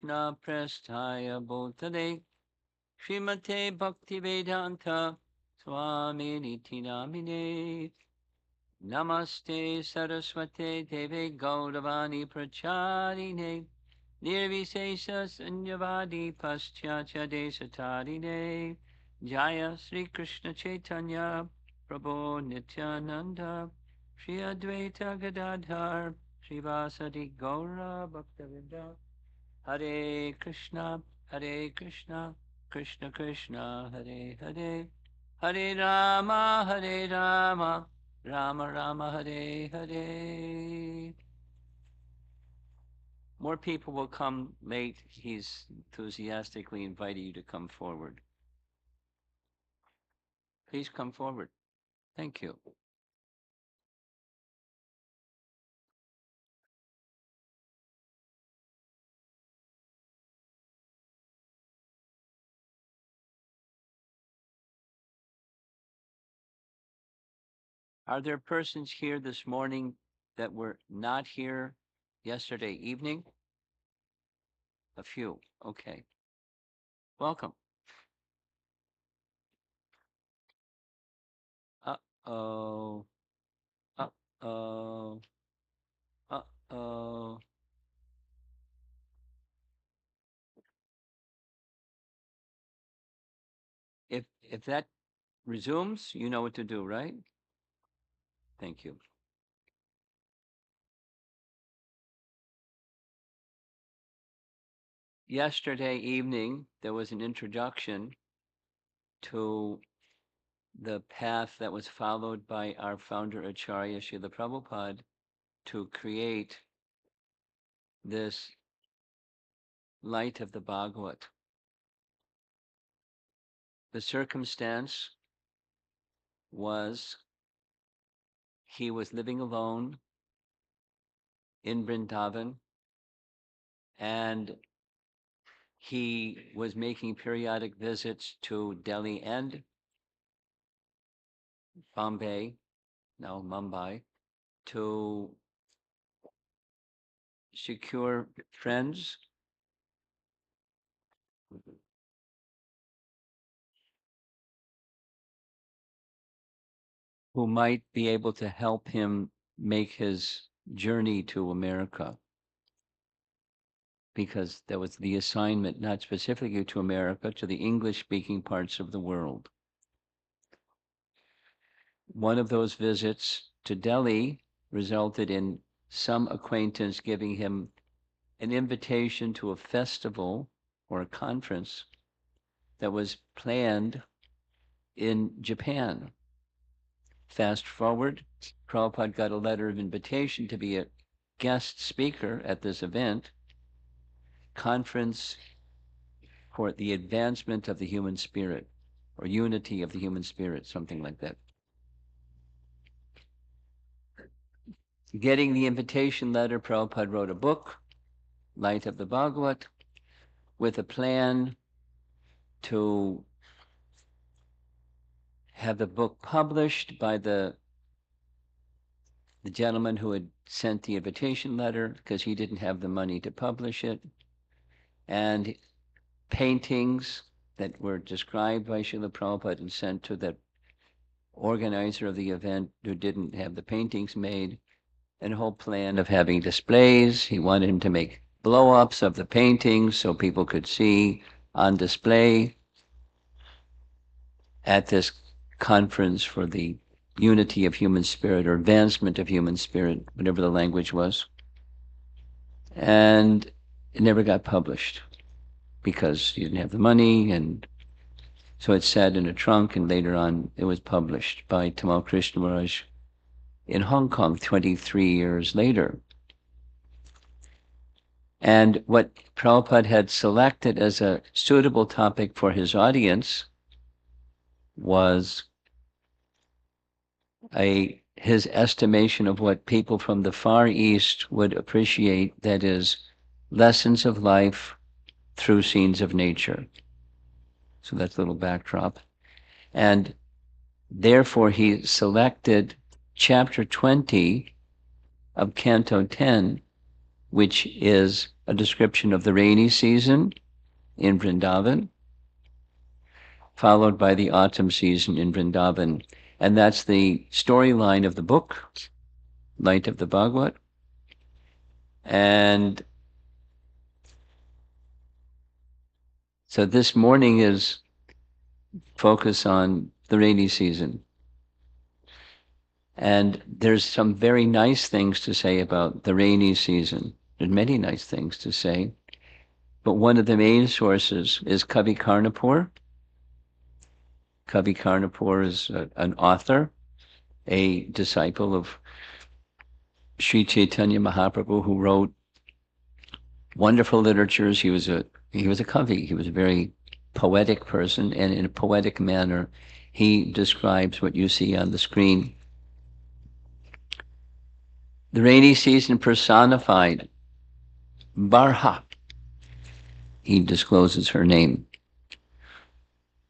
Krishna Prasthaya Bhutale Srimate Bhaktivedanta Swami Niti Namine Namaste Saraswate Deve Gauravani Pracharine Nirvisesa Sanyavadi Paschatya Desatarine Jaya Sri Krishna Chaitanya Prabhu Nityananda Shri Advaita Gadadhar Srivasadi Gaura Bhaktavinda Hare Krishna Krishna Krishna Hare Hare Hare Rama Rama Rama Hare Hare. More people will come late. He's enthusiastically inviting you to come forward. Please come forward. Thank you. Are there persons here this morning that were not here yesterday evening? A few. Okay. Welcome. Uh-oh. Uh-oh. Uh-oh. If that resumes, you know what to do, right? Thank you. Yesterday evening, there was an introduction to the path that was followed by our founder Acharya Srila Prabhupada to create this light of the Bhagavat. The circumstance was he was living alone in Vrindavan, and he was making periodic visits to Delhi and Bombay, now Mumbai, to secure friends who might be able to help him make his journey to America, because that was the assignment, not specifically to America, to the English-speaking parts of the world. One of those visits to Delhi resulted in some acquaintance giving him an invitation to a festival or a conference that was planned in Japan. Fast forward, Prabhupada got a letter of invitation to be a guest speaker at this event, conference for the advancement of the human spirit, or unity of the human spirit, something like that. Getting the invitation letter, Prabhupada wrote a book, Light of the Bhagavat, with a plan to have the book published by the gentleman who had sent the invitation letter, because he didn't have the money to publish it, and paintings that were described by Srila Prabhupada and sent to the organizer of the event who didn't have the paintings made, and a whole plan of having displays. He wanted him to make blow-ups of the paintings so people could see on display at this conference for the unity of human spirit or advancement of human spirit, whatever the language was. And it never got published because he didn't have the money, and so it sat in a trunk, and later on it was published by Tamal Krishna Maharaj in Hong Kong 23 years later. And what Prabhupada had selected as a suitable topic for his audience was his estimation of what people from the Far East would appreciate, that is, lessons of life through scenes of nature. So that's a little backdrop. And therefore he selected chapter 20 of Canto 10 which is a description of the rainy season in Vrindavan, followed by the autumn season in Vrindavan. And that's the storyline of the book, Light of the Bhagavad. And so this morning is focus on the rainy season. And there's some very nice things to say about the rainy season. There's many nice things to say. But one of the main sources is Kavi Karnapur. Kavi Karnapur is an author, a disciple of Sri Chaitanya Mahaprabhu, who wrote wonderful literatures. He was a Kavi. He was a very poetic person, and in a poetic manner, he describes what you see on the screen. The rainy season personified, Barha. He discloses her name.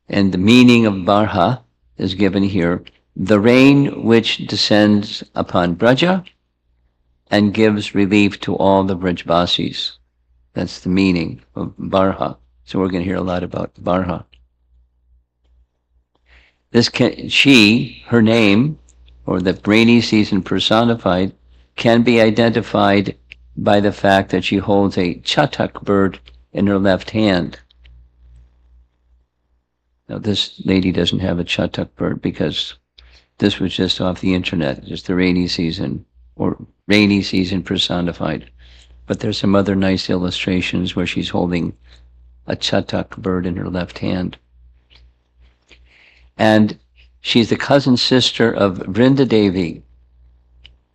And the meaning of Barha is given here: the rain which descends upon Braja and gives relief to all the Brajvasis. That's the meaning of Barha. So we're going to hear a lot about Barha. Her name, or the rainy season personified, can be identified by the fact that she holds a chatak bird in her left hand. Now, this lady doesn't have a chatak bird because this was just off the internet, just the rainy season, or rainy season personified. But there's some other nice illustrations where she's holding a chatak bird in her left hand. And she's the cousin sister of Vrinda Devi.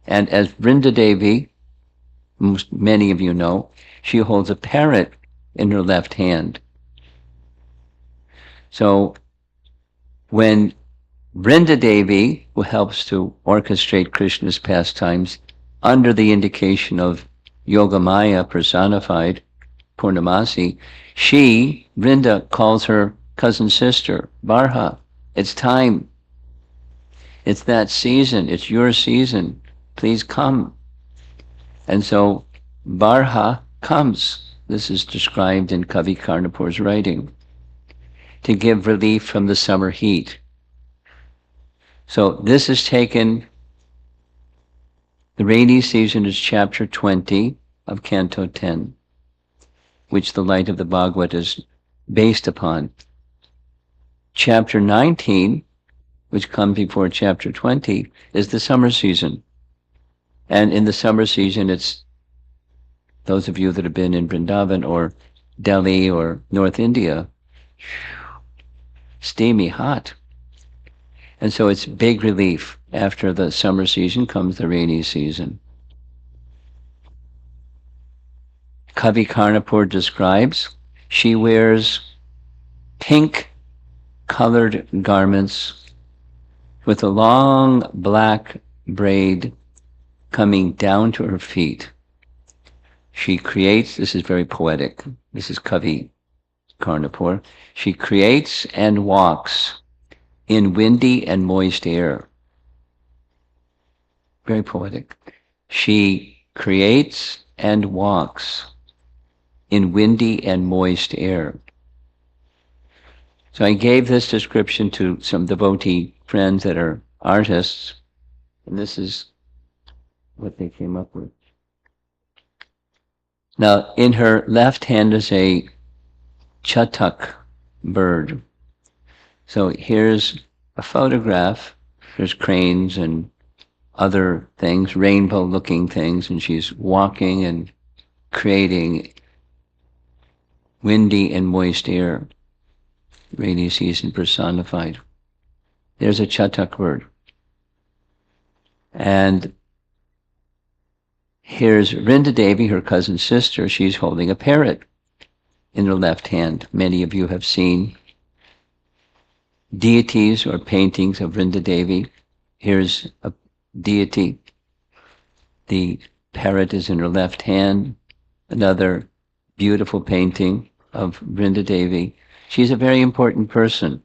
And as Vrinda Devi, many of you know, she holds a parrot in her left hand. So when Vrinda Devi, who helps to orchestrate Krishna's pastimes under the indication of Yogamaya personified, Purnamasi, Vrinda, calls her cousin sister, Barha. It's time. It's that season. It's your season. Please come. And so Barha comes. This is described in Kavi Karnapur's writing, to give relief from the summer heat. So this is taken, the rainy season is chapter 20 of Canto 10, which the Light of the Bhagavata is based upon. Chapter 19, which comes before chapter 20, is the summer season. And in the summer season, it's those of you that have been in Vrindavan or Delhi or North India, steamy hot. And so it's big relief. After the summer season comes the rainy season. Kavi Karnapur describes, she wears pink colored garments with a long black braid coming down to her feet. She creates, this is very poetic, this is Kavi Karnapur, she creates and walks in windy and moist air. Very poetic. She creates and walks in windy and moist air. So I gave this description to some devotee friends that are artists, and this is what they came up with. Now, in her left hand is a chatak bird. So here's a photograph. There's cranes and other things, rainbow-looking things, and she's walking and creating windy and moist air. Rainy season personified. There's a chatak bird. And here's Vrinda Devi, her cousin sister. She's holding a parrot in her left hand. Many of you have seen deities or paintings of Vrinda Devi. Here's a deity. The parrot is in her left hand. Another beautiful painting of Vrinda Devi. She's a very important person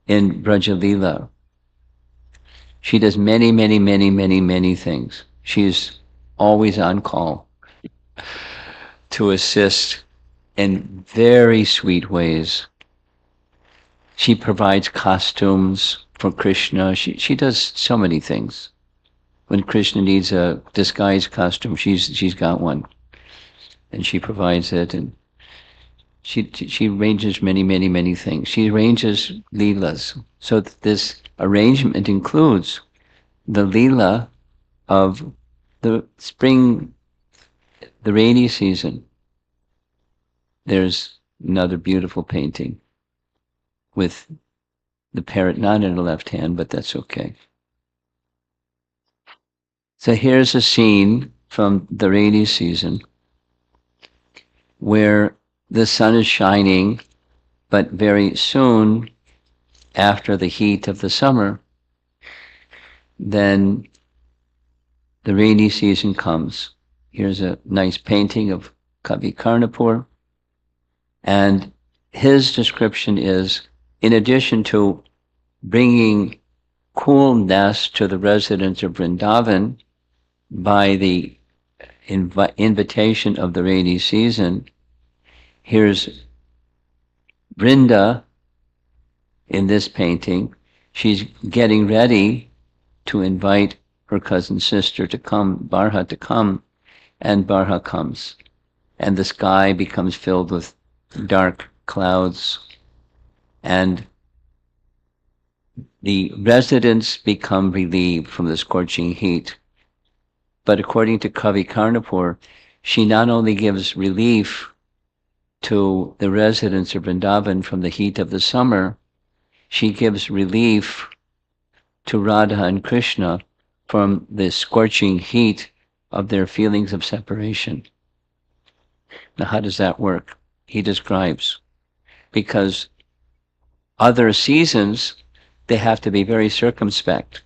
in Braja Leela. She does many, many, many, many, many things. She's always on call. to assist in very sweet ways. She provides costumes for Krishna. She does so many things. When Krishna needs a disguise costume, she's got one, and she provides it. And she arranges many things. She arranges leelas. So that this arrangement includes the leela of the spring, the rainy season. There's another beautiful painting with the parrot not in the left hand, but that's okay. So here's a scene from the rainy season where the sun is shining, but very soon after the heat of the summer, then the rainy season comes. Here's a nice painting of Kavi Karnapur, and his description is, in addition to bringing coolness to the residents of Vrindavan by the invitation of the rainy season, here's Vrinda in this painting. She's getting ready to invite her cousin sister to come, Barha to come, and Barha comes. And the sky becomes filled with dark clouds, and the residents become relieved from the scorching heat. But according to Kavi Karnapur, she not only gives relief to the residents of Vrindavan from the heat of the summer, she gives relief to Radha and Krishna from the scorching heat of their feelings of separation. Now, how does that work? He describes, because other seasons, they have to be very circumspect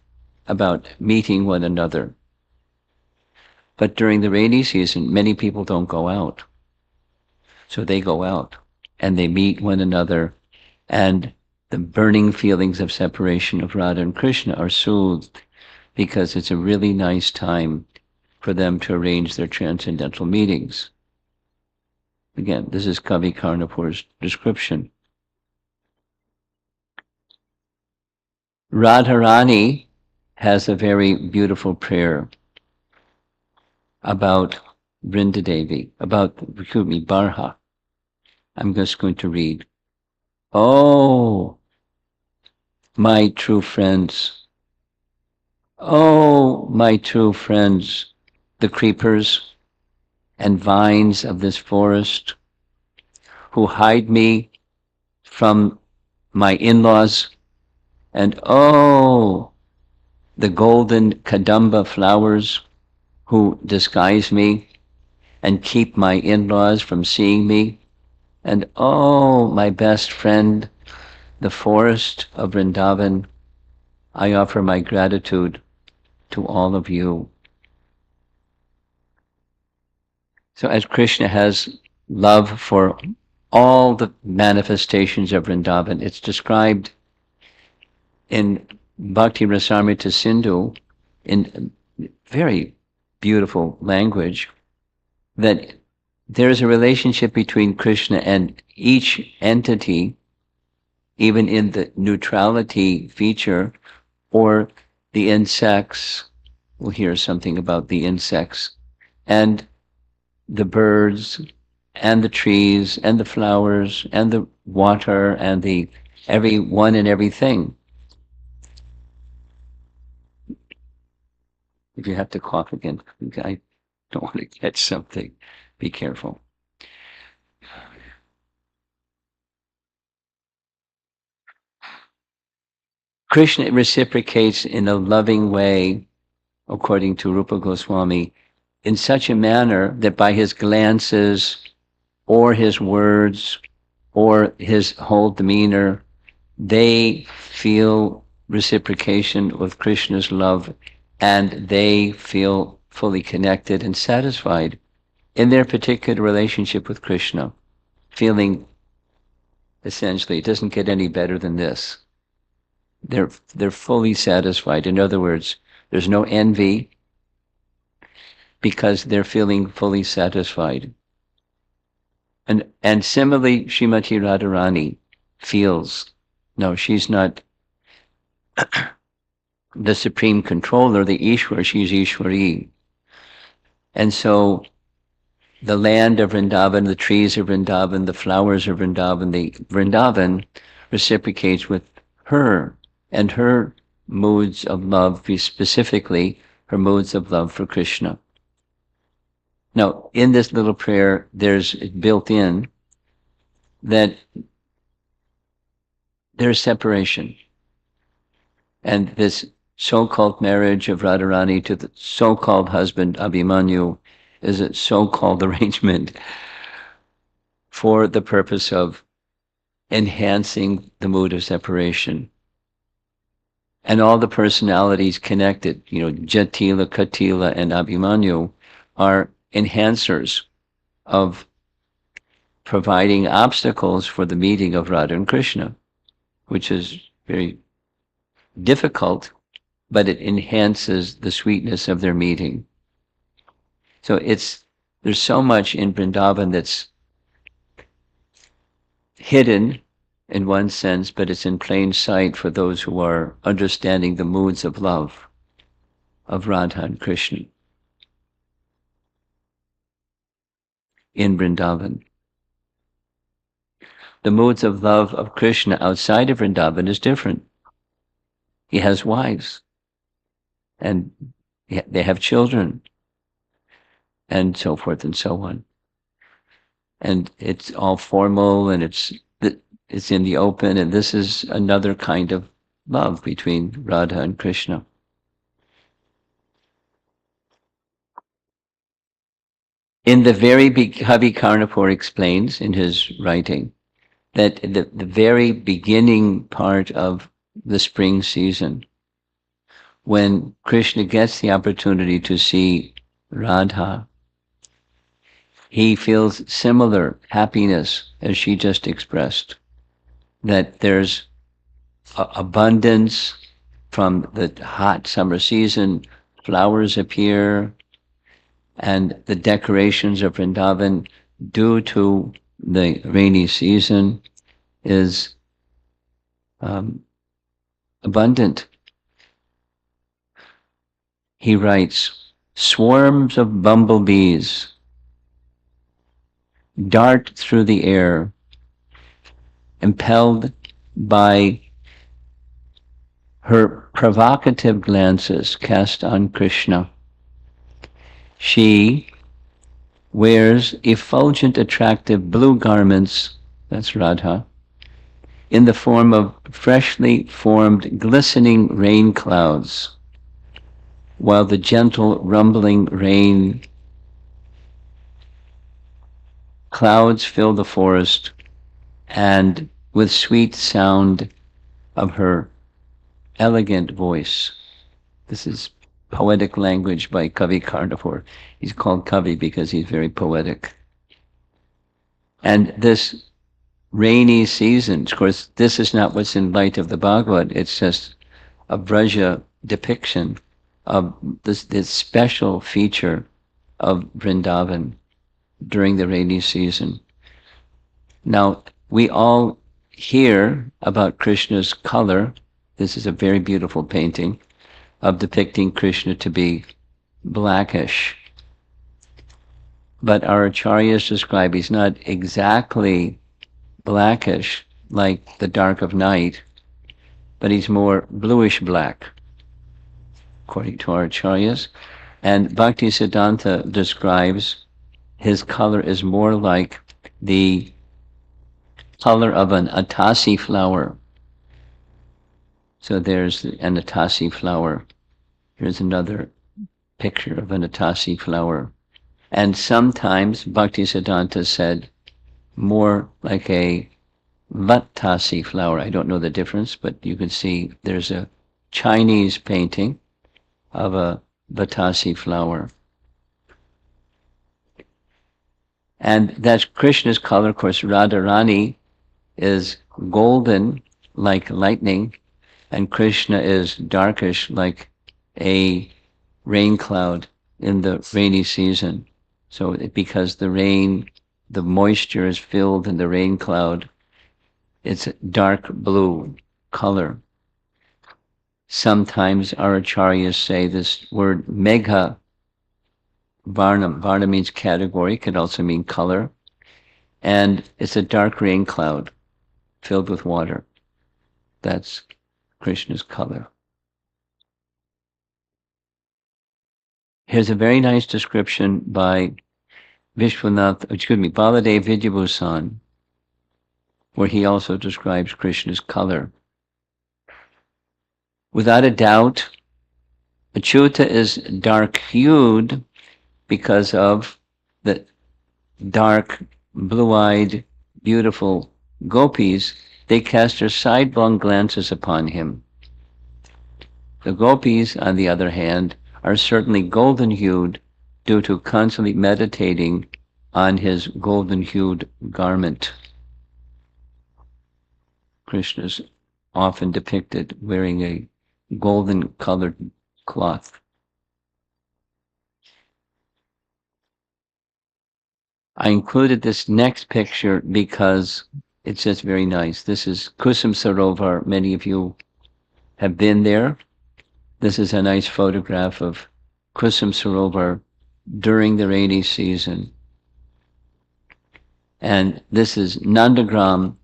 about meeting one another. But during the rainy season, many people don't go out. So they go out and they meet one another, and the burning feelings of separation of Radha and Krishna are soothed, because it's a really nice time for them to arrange their transcendental meetings. Again, this is Kavi Karnapur's description. Radharani has a very beautiful prayer about Vrindadevi, about, Barha. I'm just going to read. Oh, my true friends. Oh, my true friends, the creepers and vines of this forest, who hide me from my in-laws, and oh, the golden kadamba flowers who disguise me and keep my in-laws from seeing me, and oh, my best friend, the forest of Vrindavan, I offer my gratitude to all of you. So as Krishna has love for all the manifestations of Vrindavan, it's described in Bhakti Rasamrita Sindhu in very beautiful language that there is a relationship between Krishna and each entity, even in the neutrality feature, or the insects. We'll hear something about the insects, and the birds, and the trees, and the flowers, and the water, and the everyone and everything. If you have to cough again, I don't want to catch something. Be careful. Krishna reciprocates in a loving way, according to Rupa Goswami, in such a manner that by his glances, or his words, or his whole demeanor, they feel reciprocation with Krishna's love, and they feel fully connected and satisfied in their particular relationship with Krishna, feeling essentially it doesn't get any better than this. They're fully satisfied. In other words, there's no envy, because they're feeling fully satisfied. And similarly, Srimati Radharani feels, no, she's not the supreme controller, the Ishwar, she's Ishwari. And so the land of Vrindavan, the trees of Vrindavan, the flowers of Vrindavan, the Vrindavan reciprocates with her and her moods of love, specifically her moods of love for Krishna. Now, in this little prayer, there's built in that there's separation. And this so-called marriage of Radharani to the so-called husband Abhimanyu is a so-called arrangement for the purpose of enhancing the mood of separation. And all the personalities connected, Jatila, Katila, and Abhimanyu are enhancers of providing obstacles for the meeting of Radha and Krishna, which is very difficult, but it enhances the sweetness of their meeting. So there's so much in Vrindavan that's hidden in one sense, but it's in plain sight for those who are understanding the moods of love of Radha and Krishna in Vrindavan. The moods of love of Krishna outside of Vrindavan is different. He has wives, and they have children, and so forth and so on. And it's all formal, and it's in the open, and this is another kind of love between Radha and Krishna. In the very Kavi Karnapur explains in his writing that the very beginning part of the spring season, when Krishna gets the opportunity to see Radha, he feels similar happiness as she just expressed, that there's abundance from the hot summer season, flowers appear, and the decorations of Vrindavan, due to the rainy season, is abundant. He writes, swarms of bumblebees dart through the air, impelled by her provocative glances cast on Krishna. She wears effulgent, attractive blue garments, that's Radha, in the form of freshly formed, glistening rain clouds, while the gentle, rumbling rain clouds fill the forest, and with sweet sound of her elegant voice. This is poetic language by Kavi Karnapur. He's called Kavi because he's very poetic. And this rainy season, of course, this is not what's in light of the Bhagavad, it's just a Braja depiction of this special feature of Vrindavan during the rainy season. Now, we all hear about Krishna's color. This is a very beautiful painting of depicting Krishna to be blackish. But our acharyas describe he's not exactly blackish like the dark of night, but he's more bluish black, according to our acharyas. And Bhakti Siddhanta describes his color is more like the color of an atasi flower. So there's an atasi flower. Here's another picture of an atasi flower. And sometimes Bhakti Siddhanta said more like a vatasi flower. I don't know the difference, but you can see there's a Chinese painting of a vatasi flower. And that's Krishna's color. Of course, Radharani is golden like lightning, and Krishna is darkish like a rain cloud in the rainy season. So because the rain, the moisture is filled in the rain cloud, it's a dark blue color. Sometimes our acharyas say this word megha varnam. Varna means category, could also mean color. And it's a dark rain cloud filled with water. That's Krishna's color. Here's a very nice description by Baladev Vidyabhusan, where he also describes Krishna's color. Without a doubt, Achyuta is dark-hued because of the dark, blue-eyed, beautiful gopis. They cast their sidelong glances upon him. The gopis, on the other hand, are certainly golden-hued due to constantly meditating on his golden-hued garment. Krishna is often depicted wearing a golden-colored cloth. I included this next picture because it's just very nice. This is Kusum Sarovar. Many of you have been there. This is a nice photograph of Kusum Sarovar during the rainy season. And this is Nandagram,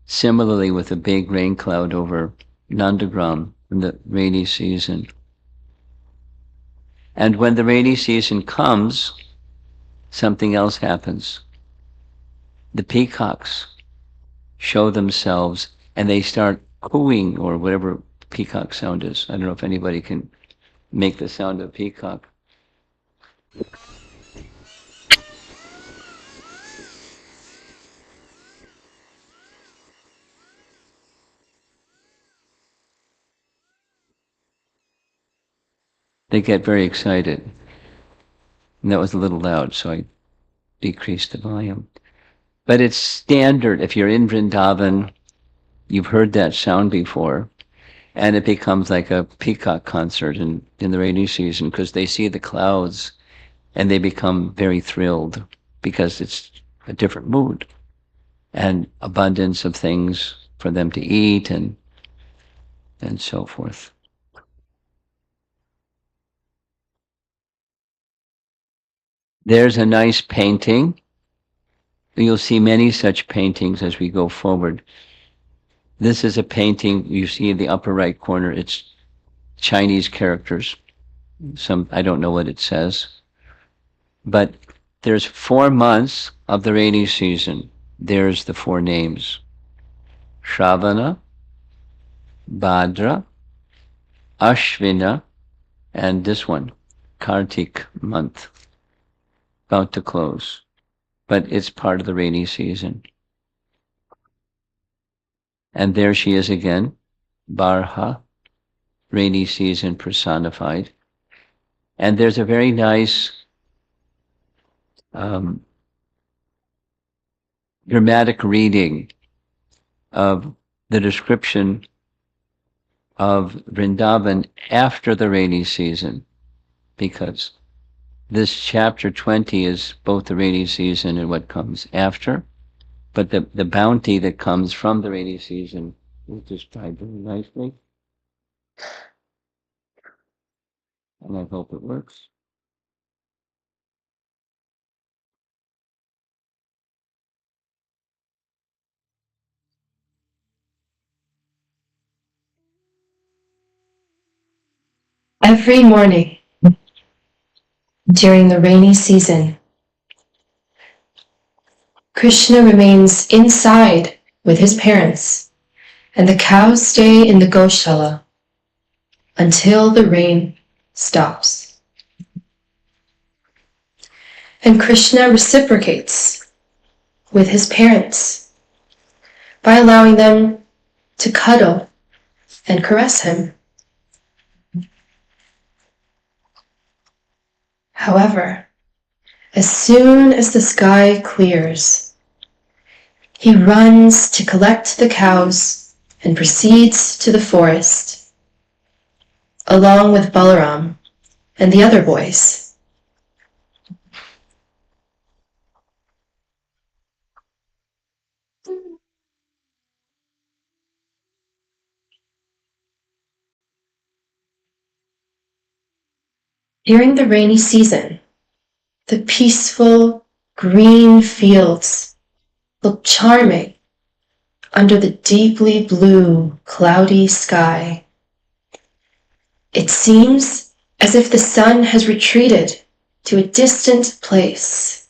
similarly with a big rain cloud over Nandagram in the rainy season. And when the rainy season comes, something else happens. The peacocks show themselves and they start cooing, or whatever peacock sound is. I don't know if anybody can make the sound of peacock. They get very excited. And that was a little loud, so I decreased the volume. But it's standard. If you're in Vrindavan, you've heard that sound before, and it becomes like a peacock concert in the rainy season, because they see the clouds and they become very thrilled because it's a different mood and abundance of things for them to eat and so forth. There's a nice painting. You'll see many such paintings as we go forward. This is a painting you see in the upper right corner. It's Chinese characters. I don't know what it says. But there's 4 months of the rainy season. There's the 4 names. Shravana, Bhadra, Ashvina, and this one, Kartik month. About to close. But it's part of the rainy season. And there she is again, Barha, rainy season personified. And there's a very nice dramatic reading of the description of Vrindavan after the rainy season, because this chapter 20 is both the rainy season and what comes after, but the bounty that comes from the rainy season is described very nicely. And I hope it works. Every morning during the rainy season, Krishna remains inside with his parents, and the cows stay in the Goshala until the rain stops. And Krishna reciprocates with his parents by allowing them to cuddle and caress him. However, as soon as the sky clears, he runs to collect the cows and proceeds to the forest, along with Balaram and the other boys. During the rainy season, the peaceful green fields look charming under the deeply blue, cloudy sky. It seems as if the sun has retreated to a distant place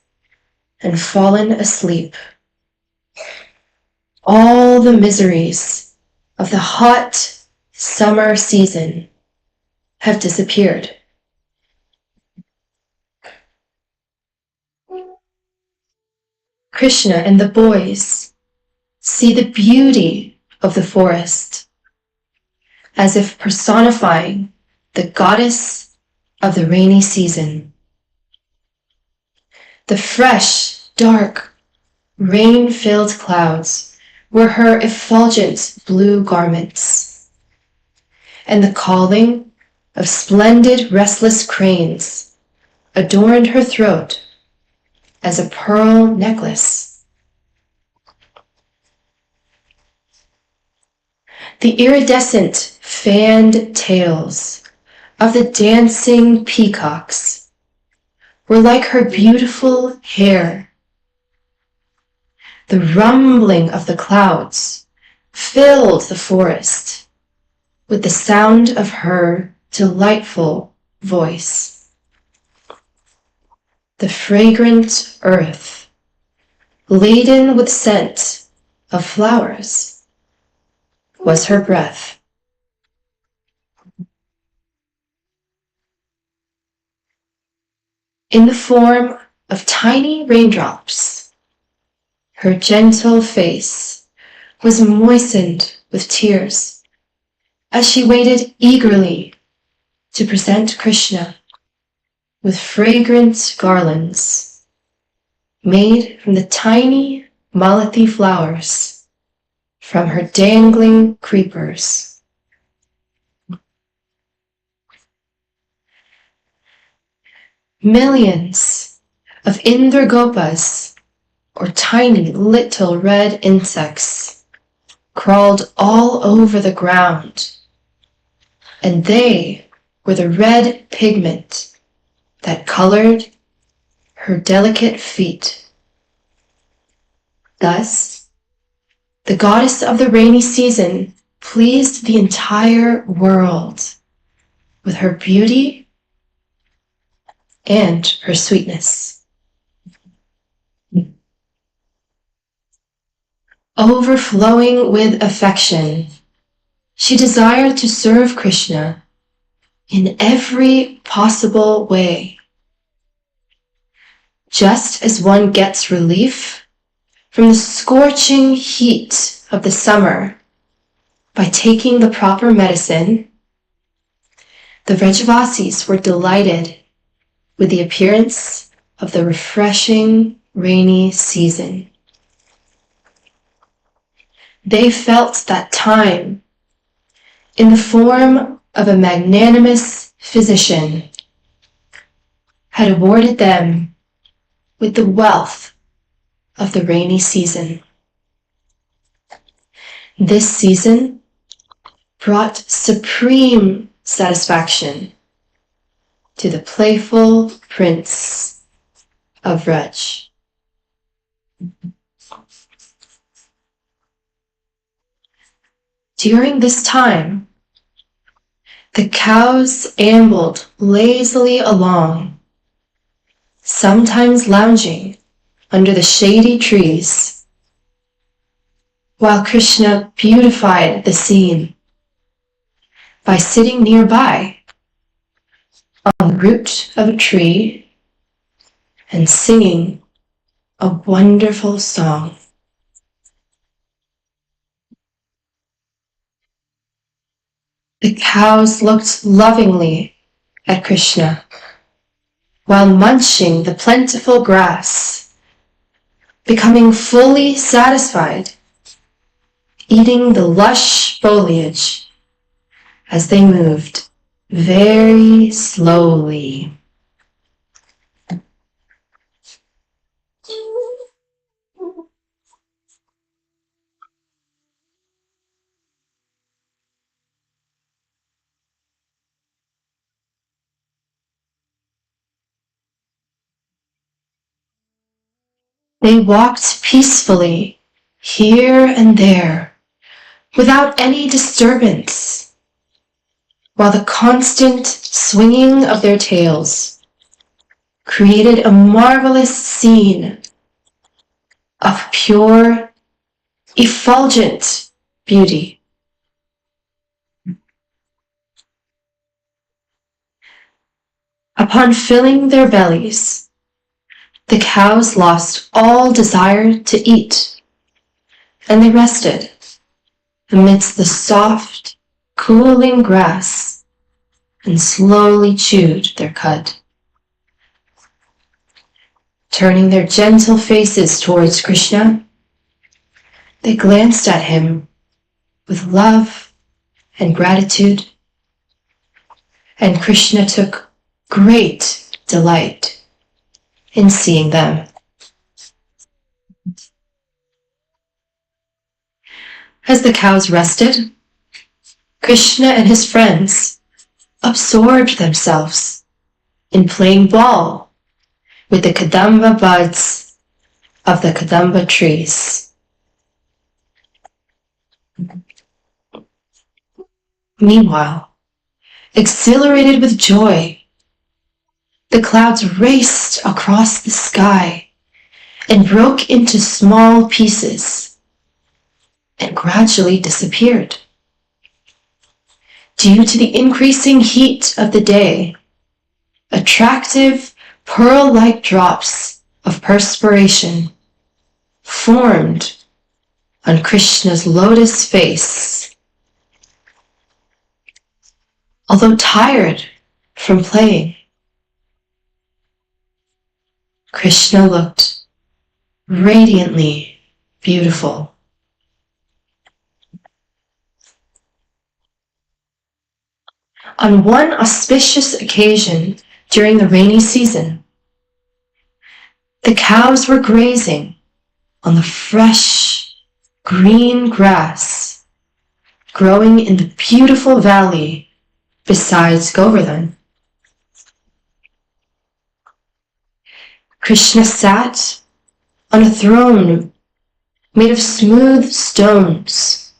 and fallen asleep. All the miseries of the hot summer season have disappeared. Krishna and the boys see the beauty of the forest as if personifying the goddess of the rainy season. The fresh, dark, rain-filled clouds were her effulgent blue garments, and the calling of splendid restless cranes adorned her throat as a pearl necklace. The iridescent fanned tails of the dancing peacocks were like her beautiful hair. The rumbling of the clouds filled the forest with the sound of her delightful voice. The fragrant earth, laden with scent of flowers, was her breath. In the form of tiny raindrops, her gentle face was moistened with tears as she waited eagerly to present Krishna with fragrant garlands made from the tiny malati flowers from her dangling creepers. Millions of Indragopas, or tiny little red insects, crawled all over the ground, and they were the red pigment that colored her delicate feet. Thus, the goddess of the rainy season pleased the entire world with her beauty and her sweetness. Overflowing with affection, she desired to serve Krishna in every possible way. Just as one gets relief from the scorching heat of the summer by taking the proper medicine, the Vrajavasis were delighted with the appearance of the refreshing rainy season. They felt that time, in the form of a magnanimous physician, had awarded them with the wealth of the rainy season. This season brought supreme satisfaction to the playful prince of Vraj. During this time, the cows ambled lazily along, sometimes lounging under the shady trees, while Krishna beautified the scene by sitting nearby on the root of a tree and singing a wonderful song. The cows looked lovingly at Krishna while munching the plentiful grass, becoming fully satisfied, eating the lush foliage as they moved very slowly. They walked peacefully here and there without any disturbance, while the constant swinging of their tails created a marvelous scene of pure, effulgent beauty. Upon filling their bellies, the cows lost all desire to eat, and they rested amidst the soft, cooling grass and slowly chewed their cud. Turning their gentle faces towards Krishna, they glanced at him with love and gratitude, and Krishna took great delight in seeing them. As the cows rested, Krishna and his friends absorbed themselves in playing ball with the Kadamba buds of the Kadamba trees. Meanwhile, exhilarated with joy, the clouds raced across the sky and broke into small pieces and gradually disappeared. Due to the increasing heat of the day, attractive pearl-like drops of perspiration formed on Krishna's lotus face. Although tired from playing, Krishna looked radiantly beautiful. On one auspicious occasion during the rainy season, the cows were grazing on the fresh, green grass growing in the beautiful valley beside Govardhan. Krishna sat on a throne made of smooth stones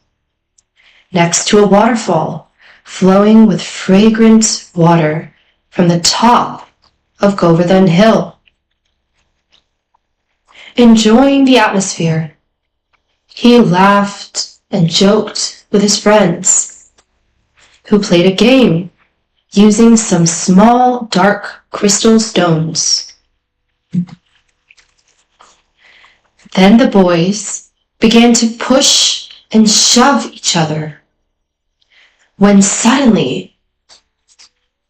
next to a waterfall flowing with fragrant water from the top of Govardhan Hill. Enjoying the atmosphere, he laughed and joked with his friends, who played a game using some small dark crystal stones. Then the boys began to push and shove each other, when suddenly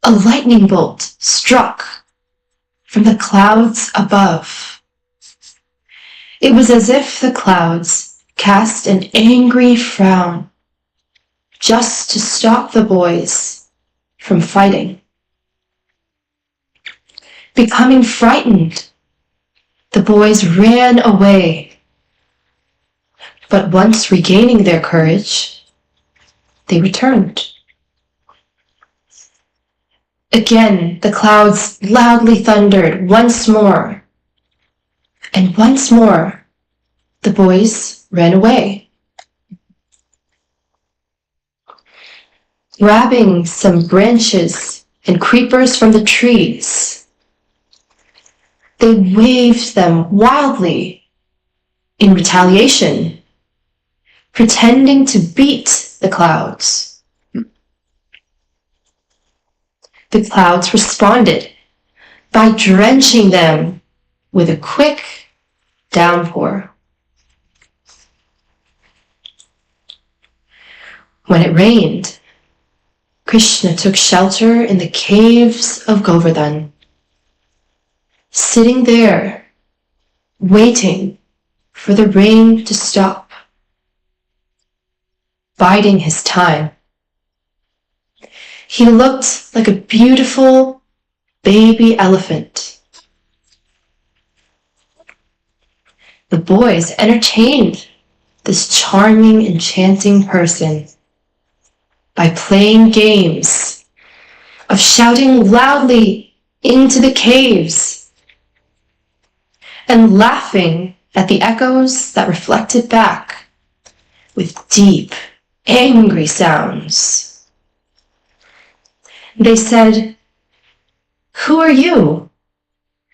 a lightning bolt struck from the clouds above. It was as if the clouds cast an angry frown just to stop the boys from fighting. Becoming frightened, the boys ran away. But once regaining their courage, they returned. Again, the clouds loudly thundered once more, and once more, the boys ran away. Grabbing some branches and creepers from the trees, they waved them wildly in retaliation, pretending to beat the clouds. The clouds responded by drenching them with a quick downpour. When it rained, Krishna took shelter in the caves of Govardhan, sitting there, waiting for the rain to stop, biding his time. He looked like a beautiful baby elephant. The boys entertained this charming, enchanting person by playing games of shouting loudly into the caves and laughing at the echoes that reflected back with deep, angry sounds. They said, "Who are you?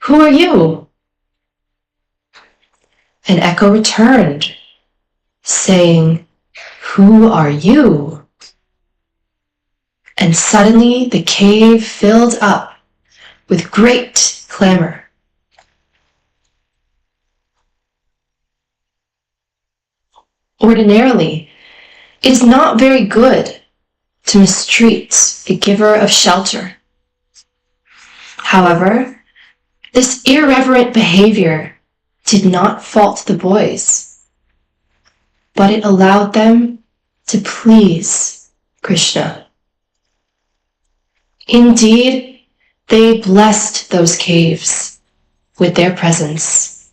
Who are you?" An echo returned, saying, "Who are you?" And suddenly the cave filled up with great clamor. Ordinarily, it is not very good to mistreat the giver of shelter. However, this irreverent behavior did not fault the boys, but it allowed them to please Krishna. Indeed, they blessed those caves with their presence.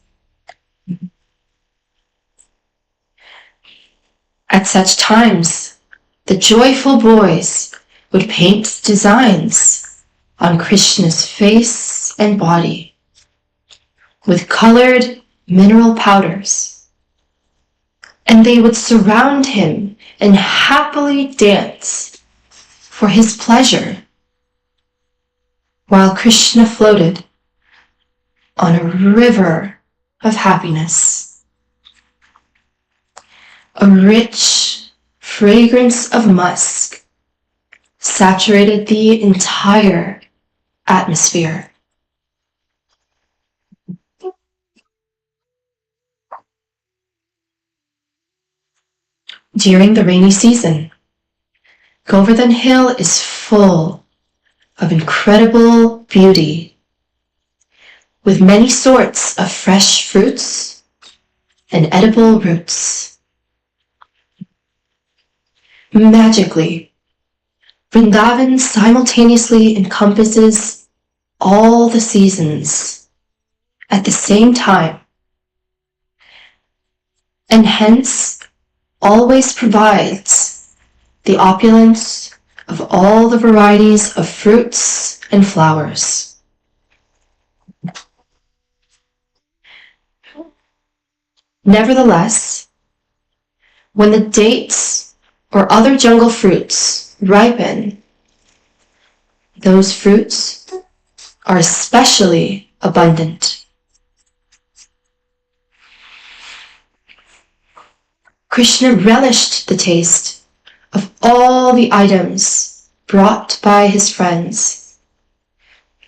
At such times, the joyful boys would paint designs on Krishna's face and body with colored mineral powders, and they would surround him and happily dance for his pleasure, while Krishna floated on a river of happiness. A rich fragrance of musk saturated the entire atmosphere. During the rainy season, Govardhan Hill is full of incredible beauty, with many sorts of fresh fruits and edible roots. Magically, Vrindavan simultaneously encompasses all the seasons at the same time, and hence always provides the opulence of all the varieties of fruits and flowers. Nevertheless, when the dates or other jungle fruits ripen, those fruits are especially abundant. Krishna relished the taste of all the items brought by his friends,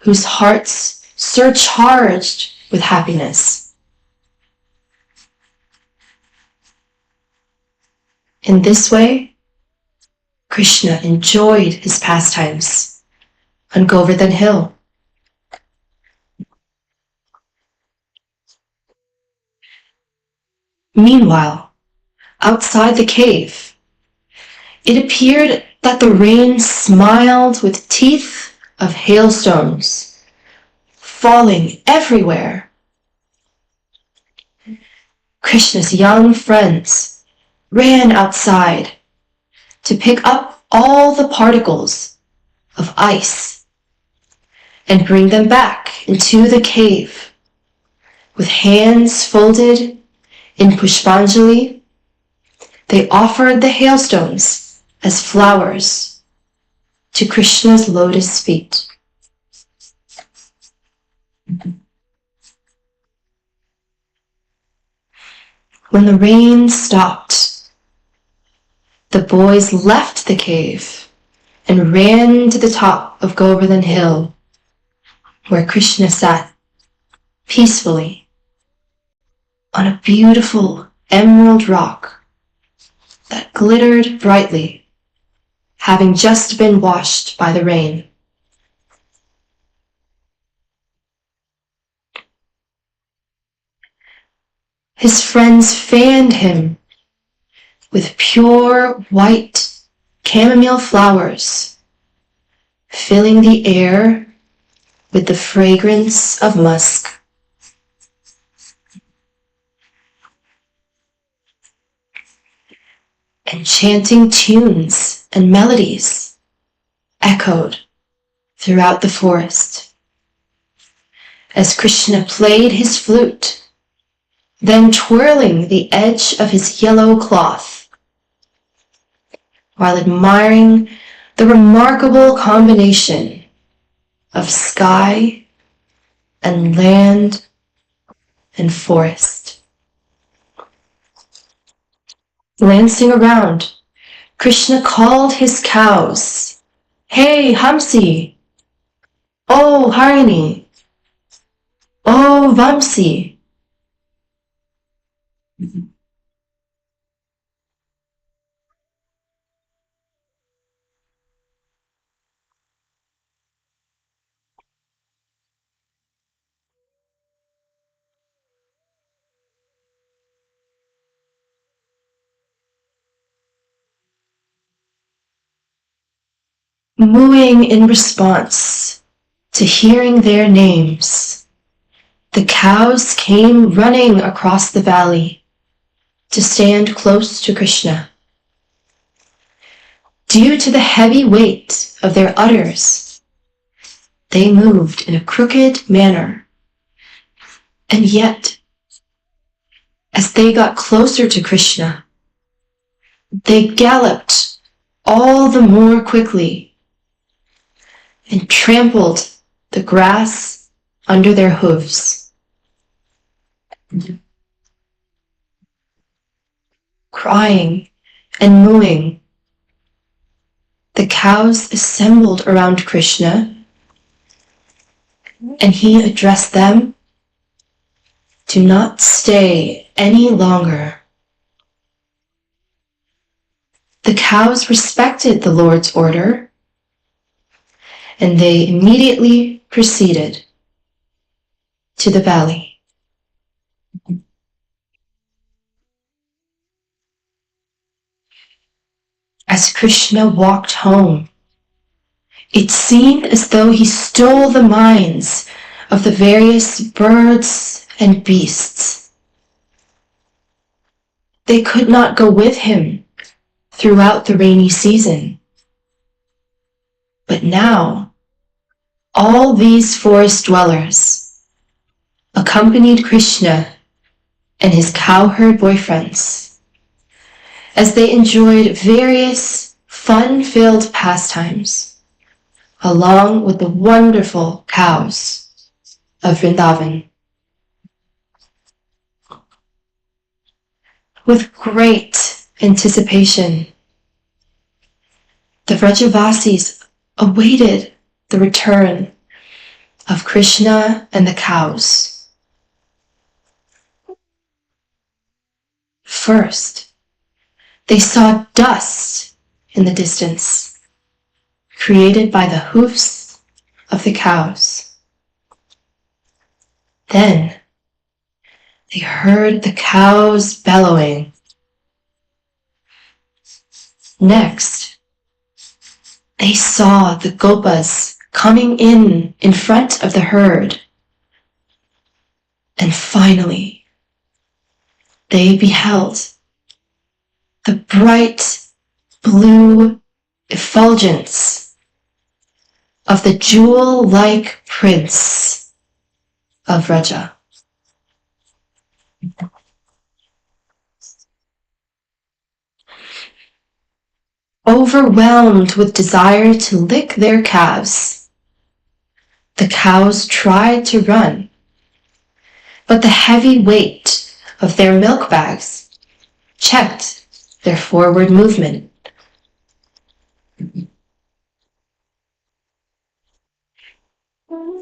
whose hearts surcharged with happiness. In this way, Krishna enjoyed his pastimes on Govardhan Hill. Meanwhile, outside the cave, it appeared that the rain smiled with teeth of hailstones, falling everywhere. Krishna's young friends ran outside to pick up all the particles of ice and bring them back into the cave. With hands folded in Pushpanjali, they offered the hailstones as flowers to Krishna's lotus feet. When the rain stopped, the boys left the cave and ran to the top of Govardhan Hill, where Krishna sat peacefully on a beautiful emerald rock that glittered brightly, having just been washed by the rain. His friends fanned him with pure white chamomile flowers, filling the air with the fragrance of musk. Enchanting tunes and melodies echoed throughout the forest as Krishna played his flute then twirling the edge of his yellow cloth, while admiring the remarkable combination of sky and land and forest. Glancing around, Krishna called his cows, "Hey, Hamsi! Oh, Harini! Oh, Vamsi!" Mooing in response to hearing their names, the cows came running across the valley to stand close to Krishna. Due to the heavy weight of their udders, they moved in a crooked manner, and yet, as they got closer to Krishna, they galloped all the more quickly and trampled the grass under their hooves. Crying and mooing, the cows assembled around Krishna, and he addressed them to not stay any longer. The cows respected the Lord's order, and they immediately proceeded to the valley. As Krishna walked home, it seemed as though he stole the minds of the various birds and beasts. They could not go with him throughout the rainy season. But now, all these forest dwellers accompanied Krishna and his cowherd boyfriends as they enjoyed various fun-filled pastimes along with the wonderful cows of Vrindavan. With great anticipation, the Vrajavasis awaited the return of Krishna and the cows. First, they saw dust in the distance, created by the hoofs of the cows. Then, they heard the cows bellowing. Next, they saw the gopas coming in front of the herd. And finally, they beheld the bright blue effulgence of the jewel-like prince of Vraja. Overwhelmed with desire to lick their calves, the cows tried to run, but the heavy weight of their milk bags checked their forward movement.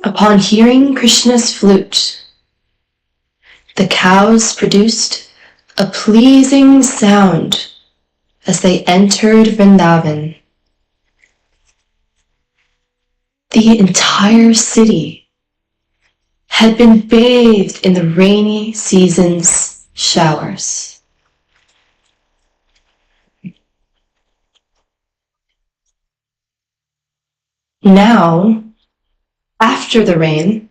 Upon hearing Krishna's flute, the cows produced a pleasing sound as they entered Vrindavan. The entire city had been bathed in the rainy season's showers. Now, after the rain,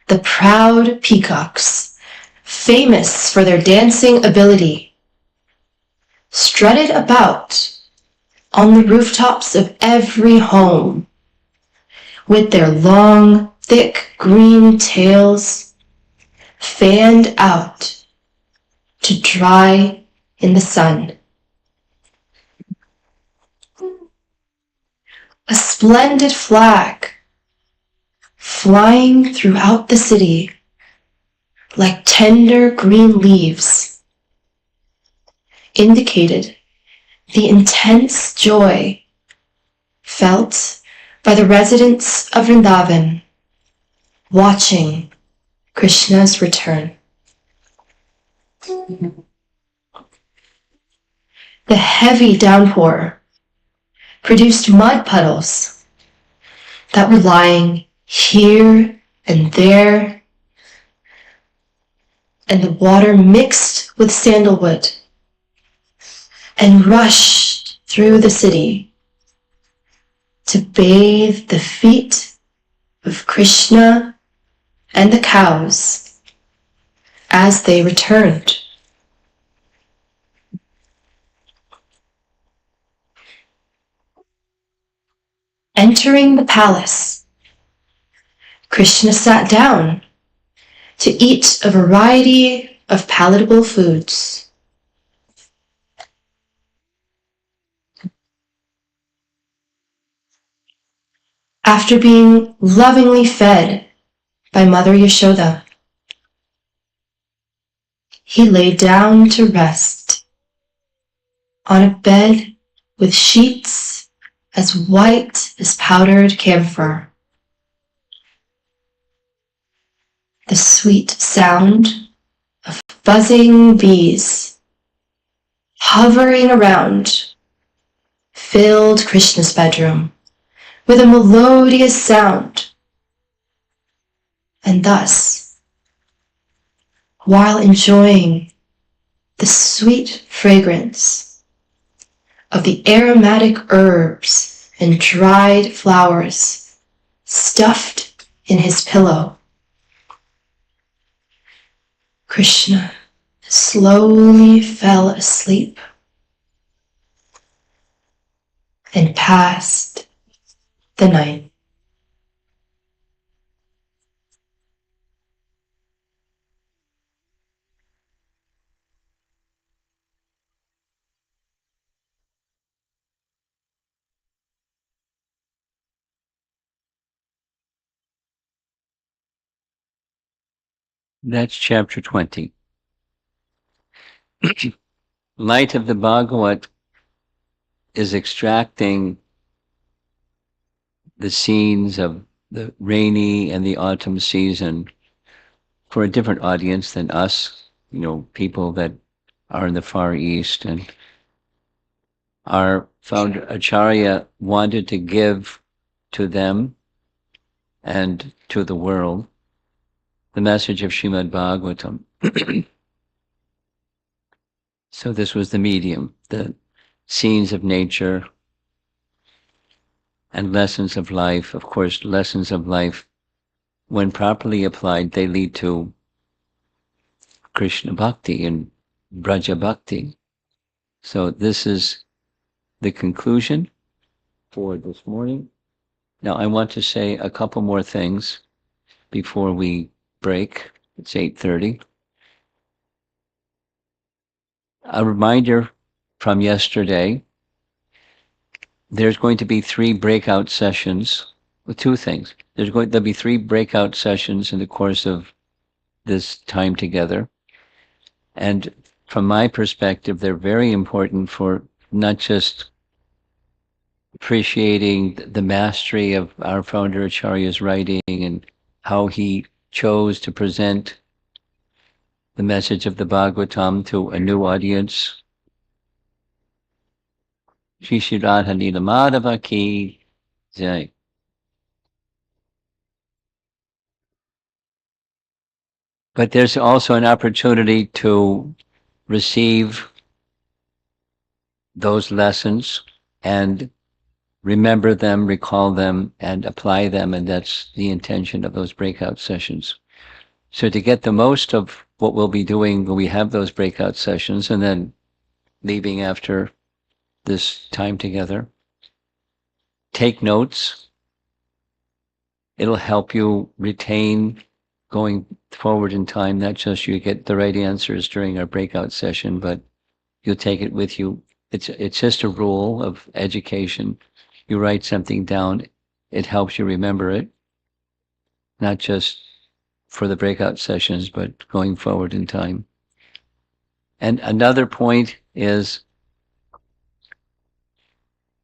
the proud peacocks, famous for their dancing ability, strutted about on the rooftops of every home with their long, thick green tails fanned out to dry in the sun. A splendid flag flying throughout the city like tender green leaves indicated the intense joy felt by the residents of Vrindavan watching Krishna's return. The heavy downpour produced mud puddles that were lying here and there, and the water mixed with sandalwood and rushed through the city to bathe the feet of Krishna and the cows as they returned. Entering the palace, Krishna sat down to eat a variety of palatable foods. After being lovingly fed by Mother Yashoda, he lay down to rest on a bed with sheets as white as powdered camphor. The sweet sound of buzzing bees hovering around filled Krishna's bedroom with a melodious sound, and thus, while enjoying the sweet fragrance of the aromatic herbs and dried flowers stuffed in his pillow, Krishna slowly fell asleep and passed the night. That's chapter 20. Light of the Bhagavat is extracting the scenes of the rainy and the autumn season for a different audience than us, people that are in the Far East. And our founder Acharya wanted to give to them and to the world the message of Srimad Bhagavatam. So this was the medium, the scenes of nature and lessons of life. Of course, lessons of life, when properly applied, they lead to Krishna Bhakti and Braja Bhakti. So this is the conclusion for this morning. Now I want to say a couple more things before we break. It's 8:30. A reminder from yesterday, there's going to be 3 breakout sessions with 2 things. There'll be 3 breakout sessions in the course of this time together. And from my perspective, they're very important for not just appreciating the mastery of our founder Acharya's writing and how he chose to present the message of the Bhagavatam to a new audience. Shri Shri Radha Nila Madhava Ki Jai. But there's also an opportunity to receive those lessons and remember them, recall them, and apply them, and that's the intention of those breakout sessions. So to get the most of what we'll be doing when we have those breakout sessions and then leaving after this time together, take notes. It'll help you retain going forward in time, not just you get the right answers during our breakout session, but you'll take it with you. It's just a rule of education. You write something down, it helps you remember it, not just for the breakout sessions, but going forward in time. And another point is,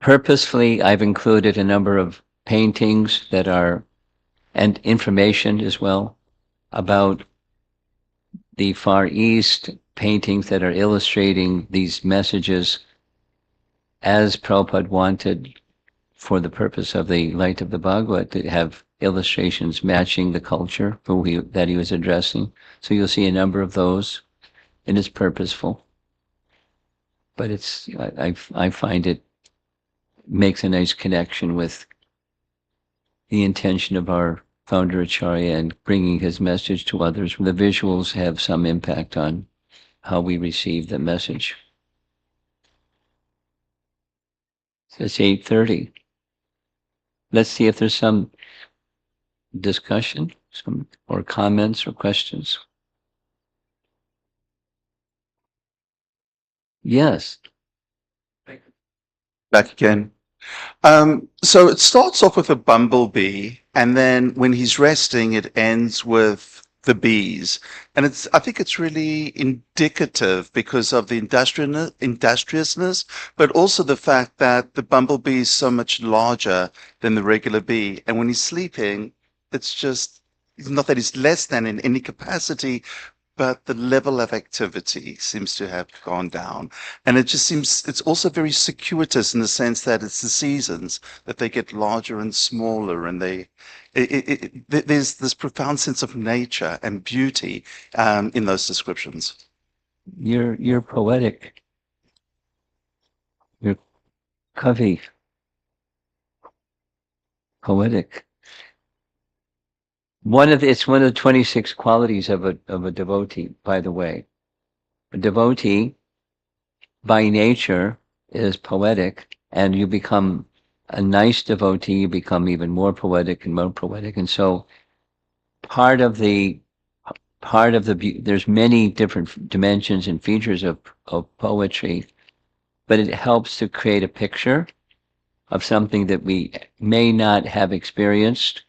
purposefully, I've included a number of paintings that are, and information as well, about the Far East, paintings that are illustrating these messages as Prabhupada wanted for the purpose of the light of the Bhagavad, to have illustrations matching the culture that he was addressing. So you'll see a number of those, and it's purposeful. But I find it makes a nice connection with the intention of our founder Acharya and bringing his message to others. The visuals have some impact on how we receive the message. So it's 8:30. Let's see if there's some discussion, or comments or questions. Yes. Back again. So it starts off with a bumblebee, and then when he's resting, it ends with the bees. And I think it's really indicative because of the industriousness, but also the fact that the bumblebee is so much larger than the regular bee. And when he's sleeping, it's not that he's less than in any capacity, but the level of activity seems to have gone down. And it just seems, it's also very circuitous in the sense that it's the seasons that they get larger and smaller, and there's this profound sense of nature and beauty in those descriptions. You're poetic. You're kavi. Poetic. It's one of the 26 qualities of a devotee, by the way. A devotee by nature is poetic, and you become a nice devotee, you become even more poetic and more poetic. And so part of the there's many different dimensions and features of poetry, but it helps to create a picture of something that we may not have experienced,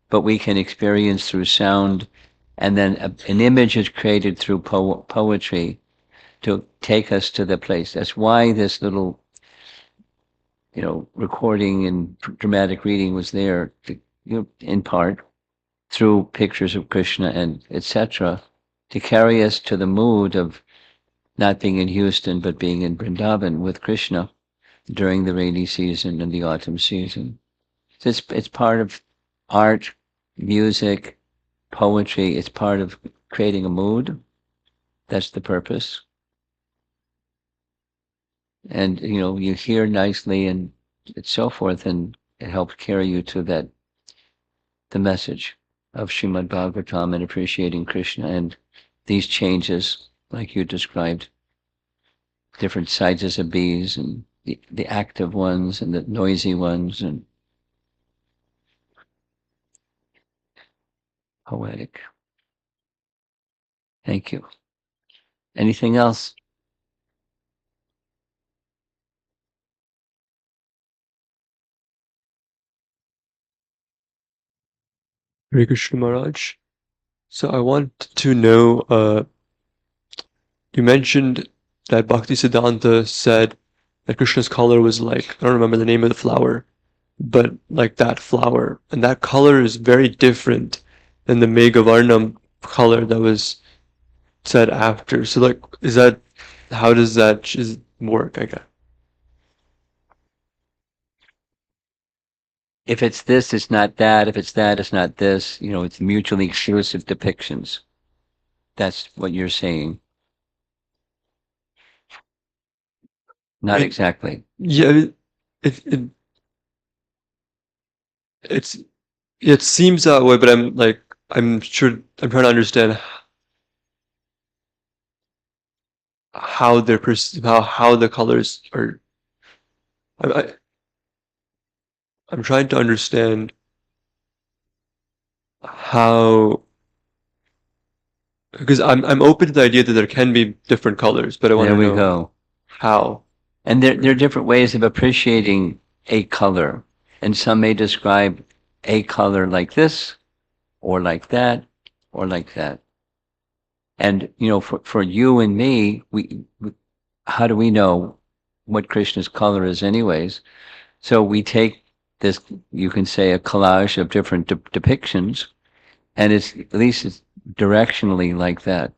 but we can experience through sound, and then an image is created through poetry to take us to the place. That's why this little, recording and dramatic reading was there, in part through pictures of Krishna and etc., to carry us to the mood of not being in Houston, but being in Vrindavan with Krishna during the rainy season and the autumn season. So it's part of art, music, poetry. It's part of creating a mood. That's the purpose. And you hear nicely and so forth, and it helps carry you to the message of Srimad Bhagavatam and appreciating Krishna and these changes, like you described, different sizes of bees, and the active ones and the noisy ones, and poetic. Thank you. Anything else? Hare Krishna Maharaj. So I want to know, you mentioned that Bhaktisiddhanta said that Krishna's color was like, I don't remember the name of the flower, but like that flower. And that color is very different than the Meghavarnam color that was said after. So like, how does that work, I guess? If it's this, it's not that. If it's that, it's not this. It's mutually exclusive depictions. That's what you're saying. Not exactly. Yeah, it seems that way, but I'm trying to understand how they're how the colors are. I'm trying to understand how Because I'm open to the idea that there can be different colors, but I want There to we know go. how. And there are different ways of appreciating a color. And some may describe a color like this, or like that, or like that. And, you know, for you and me, how do we know what Krishna's color is anyways? So we take this, you can say, a collage of different depictions, and it's at least it's directionally like that.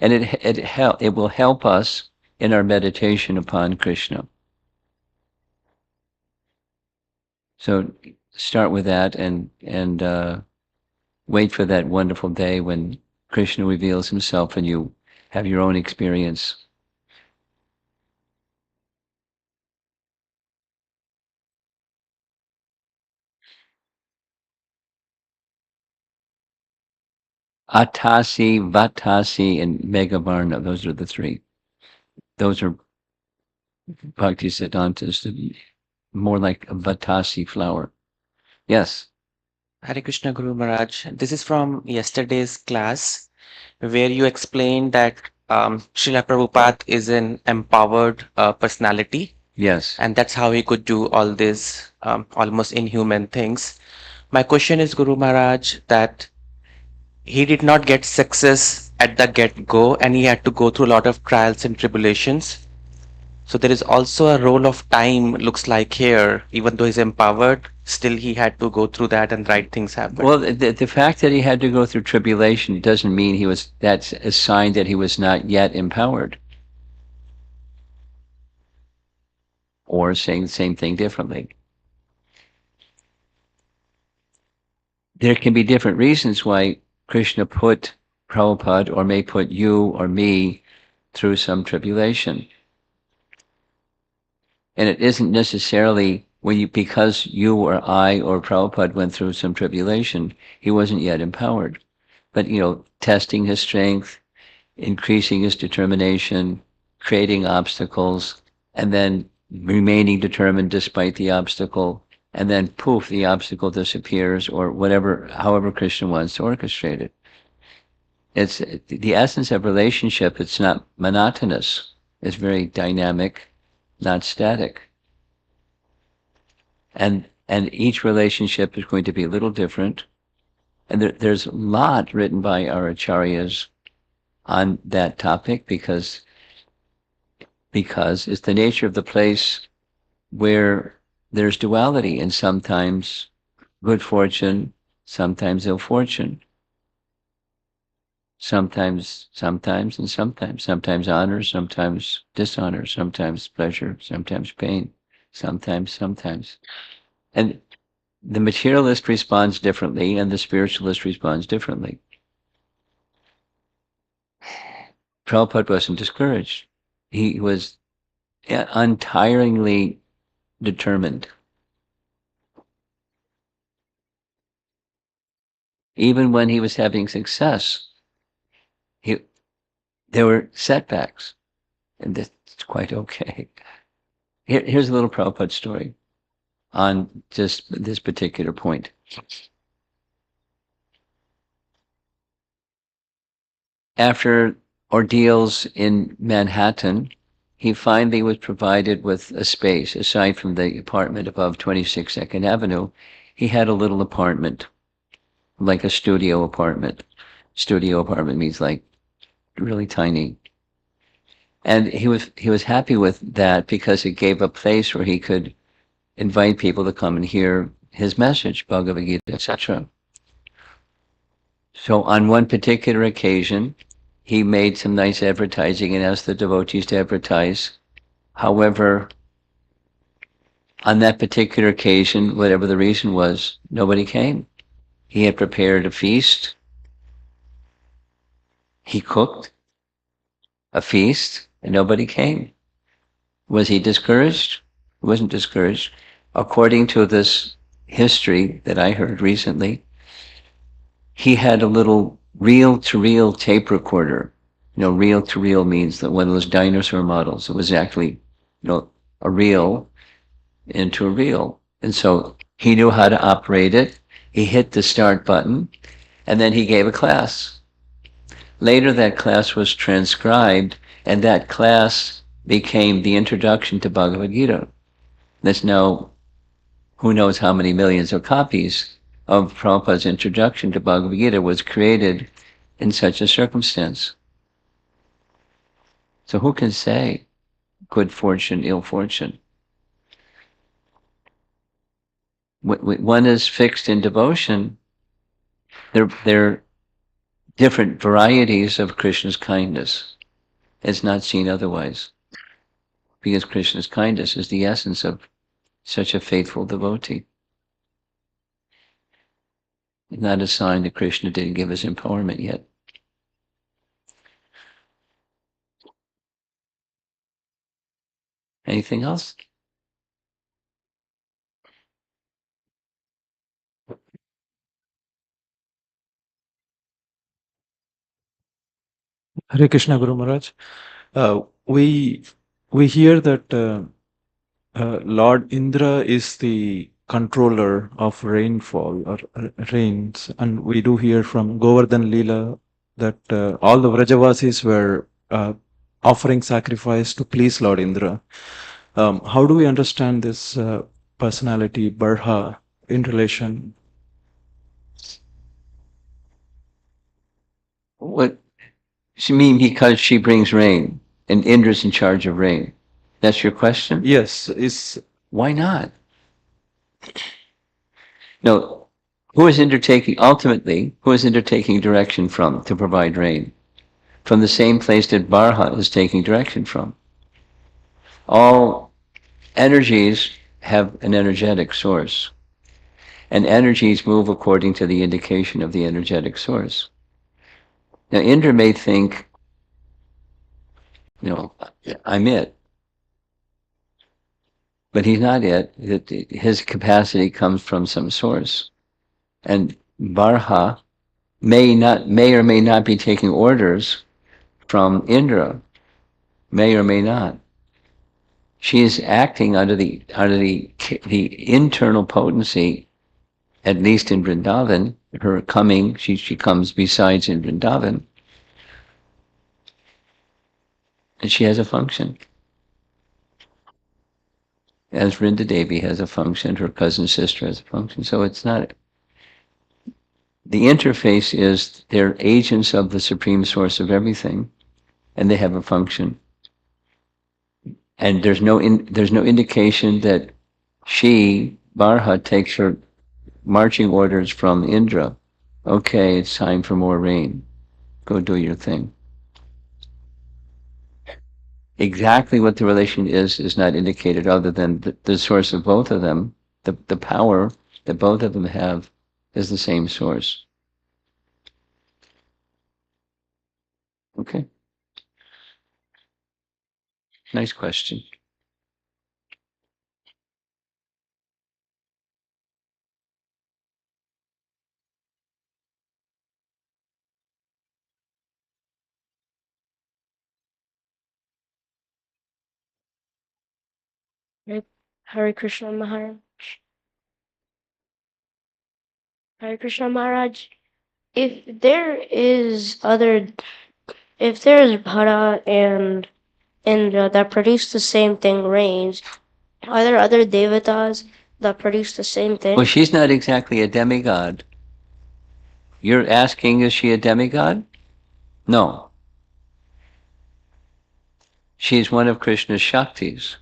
And it will help us in our meditation upon Krishna. So start with that and wait for that wonderful day when Krishna reveals himself and you have your own experience. Atasi, Vatasi, and Megavarna, those are the three. Those are Bhaktisiddhanta's, more like a Vatasi flower. Yes. Hare Krishna Guru Maharaj. This is from yesterday's class where you explained that Srila Prabhupada is an empowered personality, Yes. and that's how he could do all these almost inhuman things. My question is, Guru Maharaj, that he did not get success at the get-go and he had to go through a lot of trials and tribulations. So there is also a role of time, looks like here, even though he's empowered, still he had to go through that and right things happen. Well, the fact that he had to go through tribulation doesn't mean that's a sign that he was not yet empowered. Or saying the same thing differently. There can be different reasons why Krishna put Prabhupada, or may put you or me, through some tribulation. And it isn't necessarily because you or I or Prabhupada went through some tribulation, he wasn't yet empowered. But, you know, testing his strength, increasing his determination, creating obstacles, and then remaining determined despite the obstacle, and then poof, the obstacle disappears, or however Krishna wants to orchestrate it. It's the essence of relationship. It's not monotonous. It's very dynamic, not static. And each relationship is going to be a little different. And there's a lot written by our acharyas on that topic because it's the nature of the place where there's duality, and sometimes good fortune, sometimes ill fortune, sometimes honor, sometimes dishonor, sometimes pleasure, sometimes pain, sometimes. And the materialist responds differently and the spiritualist responds differently. Prabhupada wasn't discouraged. He was untiringly determined. Even when he was having success, there were setbacks, and that's quite okay. Here's a little Prabhupada story on just this particular point. After ordeals in Manhattan, he finally was provided with a space. Aside from the apartment above 26 Second Avenue, he had a little apartment, like a studio apartment. Studio apartment means like really tiny. And he was happy with that because it gave a place where he could invite people to come and hear his message, Bhagavad Gita, etc. So on one particular occasion, he made some nice advertising and asked the devotees to advertise. However, on that particular occasion, whatever the reason was, nobody came. He had prepared a feast. He cooked a feast, and nobody came. Was he discouraged? He wasn't discouraged. According to this history that I heard recently, he had a little reel-to-reel tape recorder. You know, reel-to-reel means that one of those dinosaur models. It was actually, you know, a reel into a reel. And so he knew how to operate it. He hit the start button, and then he gave a class. Later that class was transcribed, and that class became the introduction to Bhagavad Gita. There's now who knows how many millions of copies of Prabhupada's introduction to Bhagavad Gita was created in such a circumstance. So who can say good fortune, ill fortune? One is fixed in devotion. They're different varieties of Krishna's kindness. It's not seen otherwise, because Krishna's kindness is the essence of such a faithful devotee. It's not a sign that Krishna didn't give us empowerment yet. Anything else? Hare Krishna, Guru Maharaj. We hear that Lord Indra is the controller of rainfall or rains, and we do hear from Govardhan Leela that all the Vrajavasis were offering sacrifice to please Lord Indra. How do we understand this personality, Barha, in relation? What she mean because she brings rain, and Indra's in charge of rain. That's your question? Yes, Why not? No, who is undertaking direction from to provide rain? From the same place that Barha is taking direction from. All energies have an energetic source, and energies move according to the indication of the energetic source. Now Indra may think, I'm it. But he's not it. His capacity comes from some source. And Barha may or may not be taking orders from Indra, may or may not. She is acting under the internal potency, at least in Vrindavan. Her coming, she comes besides in Vrindavan, and she has a function. As Vrinda Devi has a function, her cousin sister has a function. So it's not. The interface is they're agents of the supreme source of everything, and they have a function. And there's no indication that she, Barha, takes her marching orders from Indra. Okay, it's time for more rain. Go do your thing. Exactly what the relation is not indicated, other than the source of both of them, the power that both of them have is the same source. Okay. Nice question. Hare Krishna Maharaj. Hare Krishna Maharaj. If there is Bhara and Indra that produce the same thing, rains, are there other devatas that produce the same thing? Well, she's not exactly a demigod. You're asking, is she a demigod? No. She's one of Krishna's Shaktis,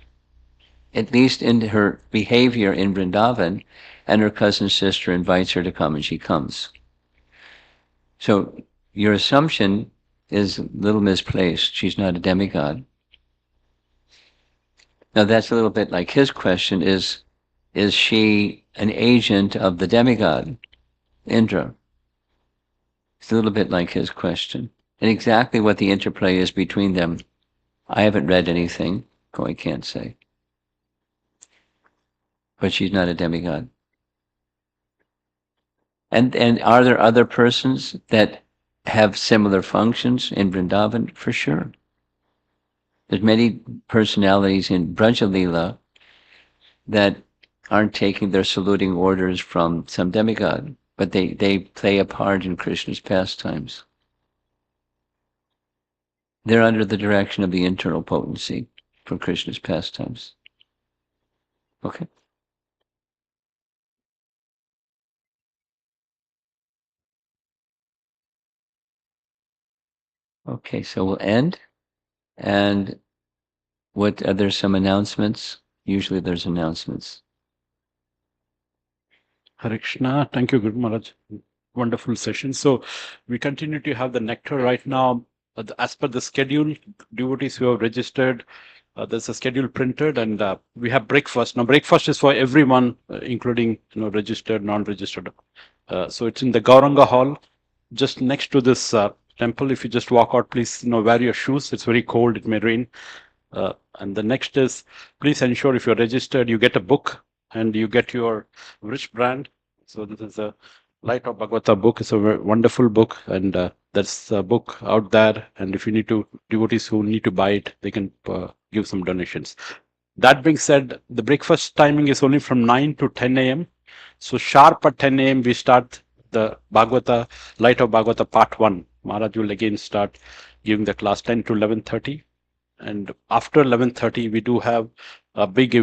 at least in her behavior in Vrindavan, and her cousin sister invites her to come, and she comes. So your assumption is a little misplaced. She's not a demigod. Now that's a little bit like his question, is she an agent of the demigod, Indra? It's a little bit like his question. And exactly what the interplay is between them, I haven't read anything, so I can't say. But she's not a demigod. And are there other persons that have similar functions in Vrindavan? For sure. There's many personalities in Brajalila that aren't taking their saluting orders from some demigod, but they play a part in Krishna's pastimes. They're under the direction of the internal potency for Krishna's pastimes. Okay. Okay, so we'll end. And what are there some announcements? Usually there's announcements. Hare Krishna. Thank you, Guru Maharaj. Wonderful session. So we continue to have the nectar right now. As per the schedule, devotees who have registered, there's a schedule printed, and we have breakfast. Now, breakfast is for everyone, including registered, non-registered. So it's in the Gauranga Hall, just next to this temple. If you just walk out, please wear your shoes. It's very cold. It may rain. And the next is, please ensure if you're registered, you get a book and you get your wristband. So this is a Light of Bhagavata book. It's a wonderful book, and there's a book out there. And if you need to, devotees who need to buy it, they can give some donations. That being said, the breakfast timing is only from 9 to 10 a.m. So sharp at 10 a.m. we start the Bhagavata, Light of Bhagavata Part 1. Maharaj will again start giving the class 10 to 11:30. And after 11:30, we do have a big